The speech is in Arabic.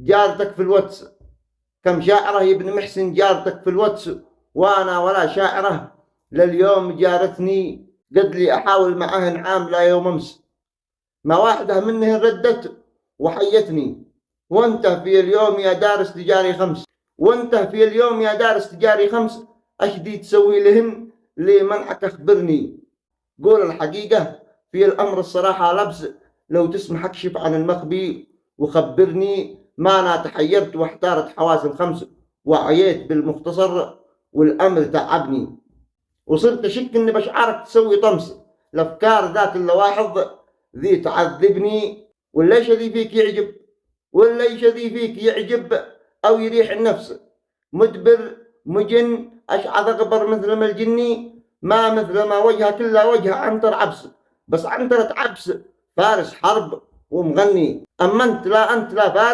جارتك في الواتس، كم شاعرة يا ابن محسن جارتك في الواتس، وأنا ولا شاعرة لليوم جارتني، قد لي أحاول معهن عام لا يوم أمس، ما واحدة منهن ردت وحيتني، وانت في اليوم يا دارس تجاري خمس، وانت في اليوم يا دارس تجاري خمس، أشدي تسوي لهن لي منعك أخبرني، قول الحقيقة في الأمر الصراحة لبس، لو تسمح اكشف عن المخبي وخبرني، ما أنا تحيرت واحتارت حواس الخمس، وعييت بالمختصر والأمر تعبني، وصرت أشك إني بشعرك تسوي طمس، الأفكار ذات اللواحظ ذي تعذبني، ولا إيش ذي فيك يعجب، ولا إيش ذي فيك يعجب أو يريح النفس، مدبر مجن أشعث أغبر مثل ما الجني، ما مثل ما وجهك إلا وجه عنتر عبس، بس عنترة عبس فارس حرب ومغني، أما أنت لا فارس